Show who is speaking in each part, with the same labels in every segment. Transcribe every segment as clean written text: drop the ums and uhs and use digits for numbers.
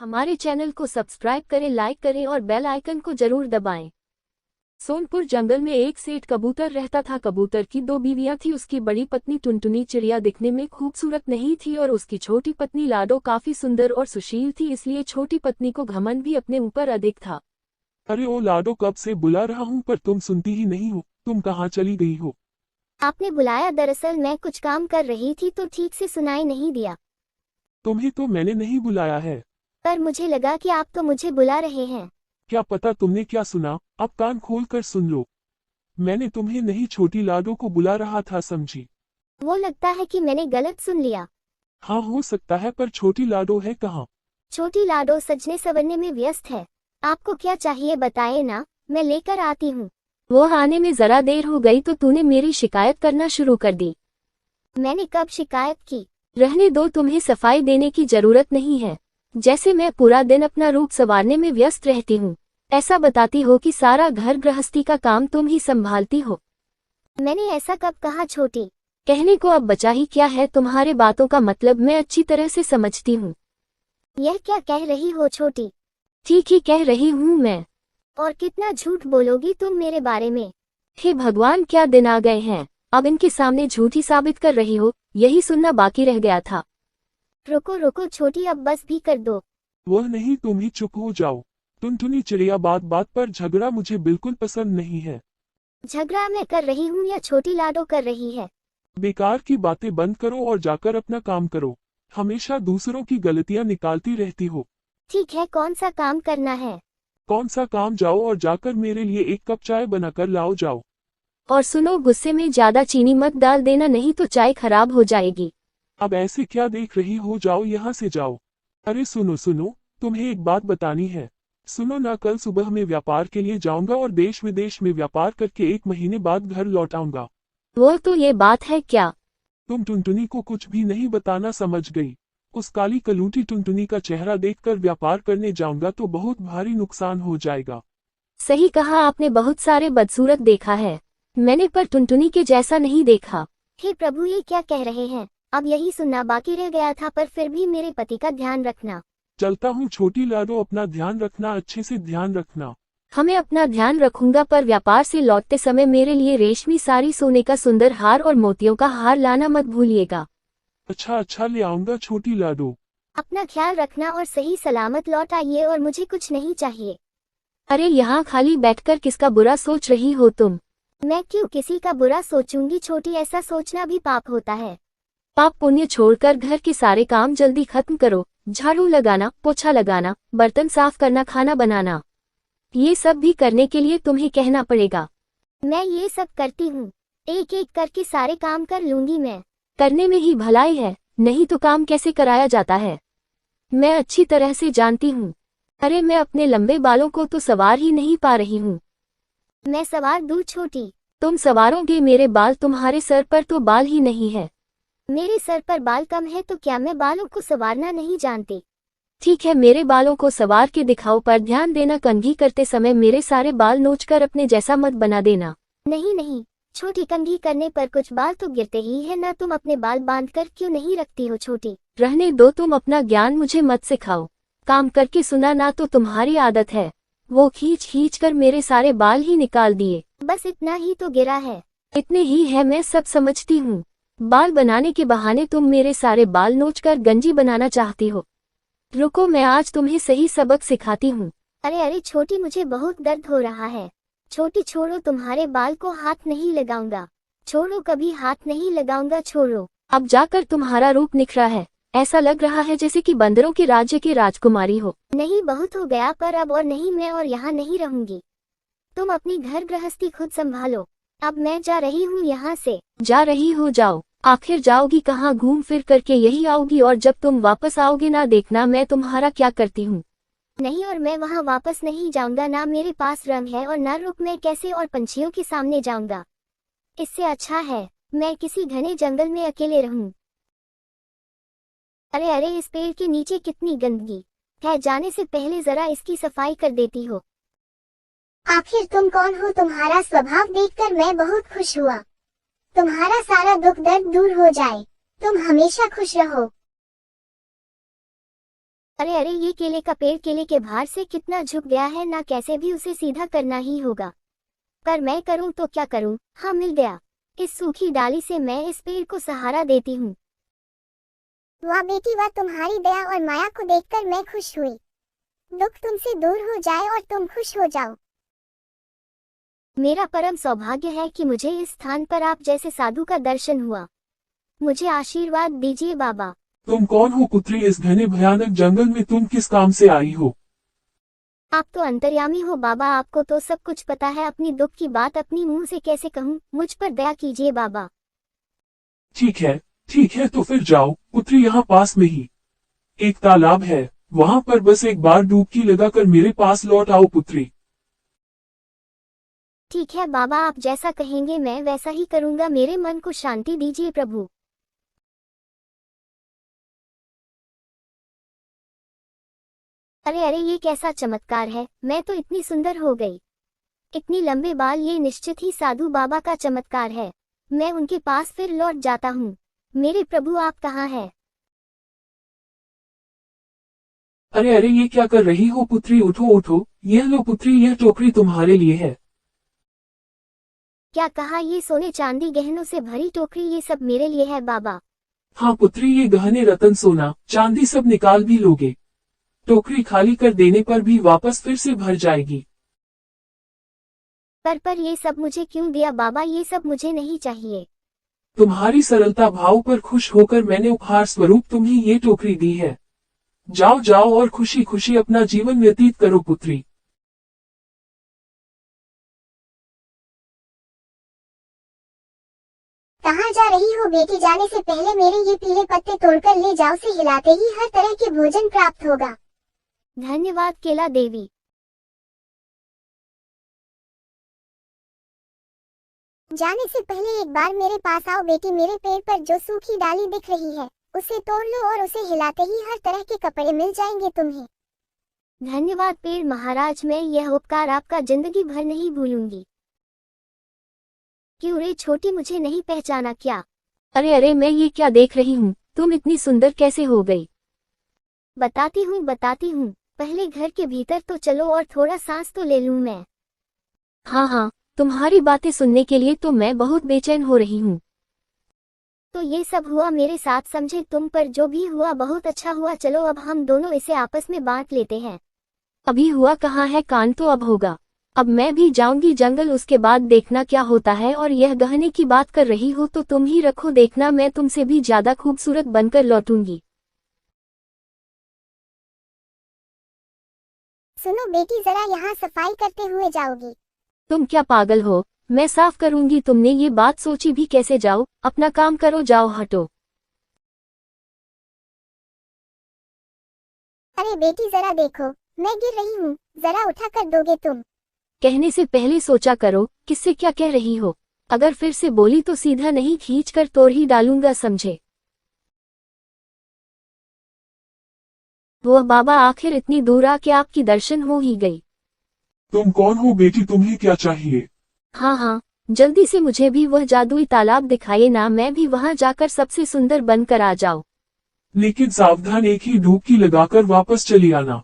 Speaker 1: हमारे चैनल को सब्सक्राइब करें, लाइक करें और बेल आइकन को जरूर दबाएं। सोनपुर जंगल में एक सेठ कबूतर रहता था। कबूतर की 2 बीवियां थी। उसकी बड़ी पत्नी टुनटुनी चिड़िया दिखने में खूबसूरत नहीं थी और उसकी छोटी पत्नी लाडो काफी सुंदर और सुशील थी, इसलिए छोटी पत्नी को घमंड भी अपने ऊपर अधिक था।
Speaker 2: अरे ओ लाडो, कब से बुला रहा हूँ पर तुम सुनती ही नहीं हो। तुम कहाँ चली गई हो?
Speaker 3: आपने बुलाया? दरअसल मैं कुछ काम कर रही थी तो ठीक से सुनाई नहीं दिया।
Speaker 2: तुम्हें तो मैंने नहीं बुलाया है।
Speaker 3: पर मुझे लगा कि आप तो मुझे बुला रहे हैं।
Speaker 2: क्या पता तुमने क्या सुना। अब कान खोल कर सुन लो। मैंने तुम्हें नहीं, छोटी लाडो को बुला रहा था, समझी?
Speaker 3: वो लगता है कि मैंने गलत सुन लिया।
Speaker 2: हाँ, हो सकता है, पर छोटी लाडो है कहाँ?
Speaker 3: छोटी लाडो सजने संवरने में व्यस्त है। आपको क्या चाहिए बताए ना, मैं लेकर आती हूँ।
Speaker 1: वो आने में जरा देर हो गई तो तूने मेरी शिकायत करना शुरू कर दी।
Speaker 3: मैंने कब शिकायत की?
Speaker 1: रहने दो, तुम्हें सफाई देने की जरूरत नहीं है। जैसे मैं पूरा दिन अपना रूप संवारने में व्यस्त रहती हूँ, ऐसा बताती हो कि सारा घर गृहस्थी का काम तुम ही संभालती हो।
Speaker 3: मैंने ऐसा कब कहा छोटी?
Speaker 1: कहने को अब बचा ही क्या है, तुम्हारे बातों का मतलब मैं अच्छी तरह से समझती हूँ।
Speaker 3: यह क्या कह रही हो छोटी?
Speaker 1: ठीक ही कह रही हूँ मैं।
Speaker 3: और कितना झूठ बोलोगी तुम मेरे बारे में?
Speaker 1: हे भगवान, क्या दिन आ गए हैं। अब इनके सामने झूठी साबित कर रही हो, यही सुनना बाकी रह गया था।
Speaker 3: रुको रुको छोटी, अब बस भी कर दो।
Speaker 2: वह नहीं, तुम ही चुप हो जाओ। टुनटुनी चिड़िया, बात बात पर झगड़ा मुझे बिल्कुल पसंद नहीं है।
Speaker 3: झगड़ा मैं कर रही हूँ या छोटी लाडो कर रही है?
Speaker 2: बेकार की बातें बंद करो और जाकर अपना काम करो। हमेशा दूसरों की गलतियां निकालती रहती हो।
Speaker 3: ठीक है, कौन सा काम करना है?
Speaker 2: कौन सा काम? जाओ और जाकर मेरे लिए 1 कप चाय बनाकर लाओ, जाओ।
Speaker 1: और सुनो, गुस्से में ज्यादा चीनी मत डाल देना, नहीं तो चाय खराब हो जाएगी।
Speaker 2: अब ऐसे क्या देख रही हो, जाओ यहाँ से जाओ। अरे सुनो सुनो, तुम्हें एक बात बतानी है। सुनो ना, कल सुबह मैं व्यापार के लिए जाऊंगा और देश विदेश में व्यापार करके 1 महीने बाद घर लौट आऊंगा।
Speaker 1: वो तो ये बात है क्या?
Speaker 2: तुम टुनटुनी को कुछ भी नहीं बताना, समझ गई? उस काली कलूटी टुनटुनी का चेहरा देखकर व्यापार करने जाऊंगा तो बहुत भारी नुकसान हो जाएगा।
Speaker 1: सही कहा आपने, बहुत सारे बदसूरत देखा है मैंने, पर टुनटुनी के जैसा नहीं देखा।
Speaker 3: हे प्रभु, ये क्या कह रहे हैं? अब यही सुनना बाकी रह गया था, पर फिर भी मेरे पति का ध्यान रखना।
Speaker 2: चलता हूँ छोटी लाडो, अपना ध्यान रखना, अच्छे से ध्यान रखना।
Speaker 1: हमें अपना ध्यान रखूंगा, पर व्यापार से लौटते समय मेरे लिए रेशमी साड़ी, सोने का सुंदर हार और मोतियों का हार लाना मत भूलिएगा।
Speaker 2: अच्छा अच्छा, ले आऊंगा छोटी लाडो।
Speaker 3: अपना ख्याल रखना और सही सलामत लौट आइए, और मुझे कुछ नहीं चाहिए।
Speaker 1: अरे यहाँ खाली बैठकर किसका बुरा सोच रही हो तुम?
Speaker 3: मैं क्यों किसी का बुरा सोचूंगी छोटी, ऐसा सोचना भी पाप होता है।
Speaker 1: पाप पुण्य छोड़कर घर के सारे काम जल्दी खत्म करो। झाड़ू लगाना, पोछा लगाना, बर्तन साफ करना, खाना बनाना, ये सब भी करने के लिए तुम्हें कहना पड़ेगा।
Speaker 3: मैं ये सब करती हूँ, एक एक करके सारे काम कर लूंगी मैं।
Speaker 1: करने में ही भलाई है, नहीं तो काम कैसे कराया जाता है, मैं अच्छी तरह से जानती हूँ। अरे मैं अपने लंबे बालों को तो सवार ही नहीं पा रही हूँ।
Speaker 3: मैं सवार दूँ छोटी?
Speaker 1: तुम सवारोगे मेरे बाल? तुम्हारे सर पर तो बाल ही नहीं है।
Speaker 3: मेरे सर पर बाल कम है तो क्या मैं बालों को संवारना नहीं जानती?
Speaker 1: ठीक है, मेरे बालों को सवार के दिखाओ, पर ध्यान देना कंघी करते समय मेरे सारे बाल नोचकर अपने जैसा मत बना देना।
Speaker 3: नहीं नहीं छोटी, कंघी करने पर कुछ बाल तो गिरते ही है ना। तुम अपने बाल बांधकर क्यों नहीं रखती हो छोटी?
Speaker 1: रहने दो, तुम अपना ज्ञान मुझे मत सिखाओ। काम करके सुना ना तो तुम्हारी आदत है। वो खींच खींच कर मेरे सारे बाल ही निकाल दिए।
Speaker 3: बस इतना ही तो गिरा है।
Speaker 1: इतने ही है, मैं सब समझती हूँ। बाल बनाने के बहाने तुम मेरे सारे बाल नोचकर गंजी बनाना चाहती हो। रुको, मैं आज तुम्हें सही सबक सिखाती हूँ।
Speaker 3: अरे अरे छोटी, मुझे बहुत दर्द हो रहा है। छोटी छोड़ो, तुम्हारे बाल को हाथ नहीं लगाऊंगा। छोड़ो, कभी हाथ नहीं लगाऊंगा, छोड़ो।
Speaker 1: अब जाकर तुम्हारा रूप निखरा है, ऐसा लग रहा है जैसे कि बंदरों के राज्य की राजकुमारी हो।
Speaker 3: नहीं, बहुत हो गया, पर अब और नहीं, मैं और यहाँ नहीं रहूंगी। तुम अपनी घर गृहस्थी खुद संभालो। अब मैं जा रही हूँ यहाँ से।
Speaker 1: जा रही हो, जाओ। आखिर जाओगी कहाँ? घूम फिर करके यही आओगी, और जब तुम वापस आओगे ना देखना मैं तुम्हारा क्या करती हूँ।
Speaker 3: नहीं, और मैं वहाँ वापस नहीं जाऊंगा, ना मेरे पास रंग है और ना रुक, मैं कैसे और पंछियों के सामने जाऊंगा। इससे अच्छा है मैं किसी घने जंगल में अकेले रहूं। अरे अरे, इस पेड़ के नीचे कितनी गंदगी है, जाने से पहले जरा इसकी सफाई कर देती हो।
Speaker 4: आखिर तुम कौन हो? तुम्हारा स्वभाव देखकर मैं बहुत खुश हुआ। तुम्हारा सारा दुख दर्द दूर हो जाए। तुम हमेशा खुश रहो।
Speaker 3: अरे अरे, ये केले का पेड़ केले के भार से कितना झुक गया है ना, कैसे भी उसे सीधा करना ही होगा। पर मैं करूं तो क्या करूं। हाँ, मिल गया। इस सूखी डाली से मैं इस पेड़ को सहारा देती हूँ।
Speaker 4: वाह बेटी वाह, तुम्हारी दया और माया को देखकर मैं खुश हुई। दुख तुमसे दूर हो जाए और तुम खुश हो जाओ।
Speaker 3: मेरा परम सौभाग्य है कि मुझे इस स्थान पर आप जैसे साधु का दर्शन हुआ। मुझे आशीर्वाद दीजिए बाबा।
Speaker 2: तुम कौन हो पुत्री? इस घने भयानक जंगल में तुम किस काम से आई हो?
Speaker 3: आप तो अंतर्यामी हो बाबा, आपको तो सब कुछ पता है। अपनी दुख की बात अपनी मुंह से कैसे कहूँ, मुझ पर दया कीजिए बाबा।
Speaker 2: ठीक है तो फिर जाओ पुत्री, यहाँ पास में ही एक तालाब है, वहाँ पर बस एक बार डुबकी लगाकर मेरे पास लौट आओ पुत्री।
Speaker 3: ठीक है बाबा, आप जैसा कहेंगे मैं वैसा ही करूँगा। मेरे मन को शांति दीजिए प्रभु। अरे अरे, ये कैसा चमत्कार है, मैं तो इतनी सुंदर हो गई। इतनी लंबे बाल, ये निश्चित ही साधु बाबा का चमत्कार है। मैं उनके पास फिर लौट जाता हूँ। मेरे प्रभु आप कहाँ हैं?
Speaker 2: अरे ये क्या कर रही हो पुत्री? उठो, यह लो पुत्री, यह टोकरी तुम्हारे लिए है।
Speaker 3: क्या कहा? ये सोने चांदी गहनों से भरी टोकरी, ये सब मेरे लिए है बाबा?
Speaker 2: हाँ पुत्री, ये गहने रतन सोना चांदी सब निकाल भी लोगे। टोकरी खाली कर देने पर भी वापस फिर से भर जाएगी।
Speaker 3: पर ये सब मुझे क्यों दिया बाबा? ये सब मुझे नहीं चाहिए।
Speaker 2: तुम्हारी सरलता भाव पर खुश होकर मैंने उपहार स्वरूप तुम्हें ये टोकरी दी है। जाओ और खुशी खुशी अपना जीवन व्यतीत करो पुत्री।
Speaker 4: कहाँ जा रही हो बेटी? जाने से पहले मेरे ये पीले पत्ते तोड़कर ले जाओ, से हिलाते ही हर तरह के भोजन प्राप्त होगा।
Speaker 3: धन्यवाद केला देवी।
Speaker 4: जाने से पहले एक बार मेरे पास आओ बेटी। मेरे पेड़ पर जो सूखी डाली दिख रही है उसे तोड़ लो और उसे हिलाते ही हर तरह के कपड़े मिल जाएंगे तुम्हें।
Speaker 3: धन्यवाद पेड़ महाराज, मैं यह उपकार आपका जिंदगी भर नहीं भूलूंगी। क्यों रे छोटी, मुझे नहीं पहचाना क्या?
Speaker 1: अरे मैं ये क्या देख रही हूँ, तुम इतनी सुंदर कैसे हो गई?
Speaker 3: बताती हूँ। पहले घर के भीतर तो चलो और थोड़ा सांस तो ले लूँ मैं।
Speaker 1: हाँ, तुम्हारी बातें सुनने के लिए तो मैं बहुत बेचैन हो रही हूँ।
Speaker 3: तो ये सब हुआ मेरे साथ, समझे? तुम पर जो भी हुआ बहुत अच्छा हुआ। चलो अब हम दोनों इसे आपस में बांट लेते हैं।
Speaker 1: अभी हुआ कहाँ है, कान तो अब होगा। अब मैं भी जाऊंगी जंगल, उसके बाद देखना क्या होता है। और यह गहने की बात कर रही हो तो तुम ही रखो, देखना मैं तुमसे भी ज्यादा खूबसूरत बनकर लौटूंगी।
Speaker 4: सुनो बेटी, जरा यहाँ सफाई करते हुए जाओगी?
Speaker 1: तुम क्या पागल हो? मैं साफ करूंगी, तुमने ये बात सोची भी कैसे? जाओ अपना काम करो, जाओ हटो।
Speaker 4: अरे बेटी जरा देखो, मैं गिर रही हूँ, जरा उठा कर दोगे तुम?
Speaker 1: कहने से पहले सोचा करो किससे क्या कह रही हो। अगर फिर से बोली तो सीधा नहीं खींच कर तोड़ ही डालूंगा, समझे? वह बाबा आखिर इतनी दूर आके आपकी दर्शन हो ही गई।
Speaker 2: तुम कौन हो बेटी? तुम्हें क्या चाहिए?
Speaker 1: हाँ, जल्दी से मुझे भी वह जादुई तालाब दिखाइए ना, मैं भी वहां जाकर सबसे सुंदर बनकर आ जाऊं।
Speaker 2: लेकिन सावधान, एक ही डुबकी लगाकर वापस चली आना।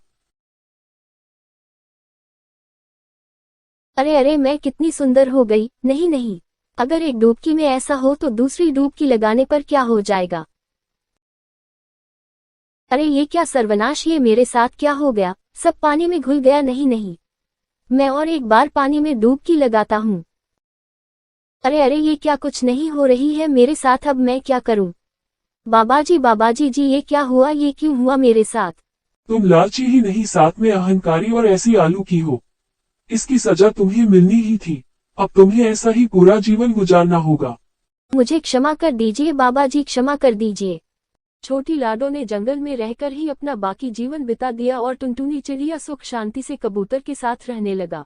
Speaker 1: अरे मैं कितनी सुंदर हो गई। नहीं, अगर एक डुबकी में ऐसा हो तो दूसरी डुबकी लगाने पर क्या हो जाएगा? अरे ये क्या सर्वनाश, ये मेरे साथ क्या हो गया? सब पानी में घुल गया। नहीं, मैं और एक बार पानी में डुबकी लगाता हूँ। अरे ये क्या, कुछ नहीं हो रही है मेरे साथ, अब मैं क्या करूँ? बाबाजी जी, ये क्या हुआ? ये क्यों हुआ मेरे साथ?
Speaker 2: तुम लालची ही नहीं, साथ में अहंकारी और ऐसी आलू की हो। इसकी सजा तुम्हें मिलनी ही थी। अब तुम्हें ऐसा ही पूरा जीवन गुजारना होगा।
Speaker 1: मुझे क्षमा कर दीजिए बाबाजी, क्षमा कर दीजिए। छोटी लाडो ने जंगल में रहकर ही अपना बाकी जीवन बिता दिया और टुनटुनी चिड़िया सुख शांति से कबूतर के साथ रहने लगा।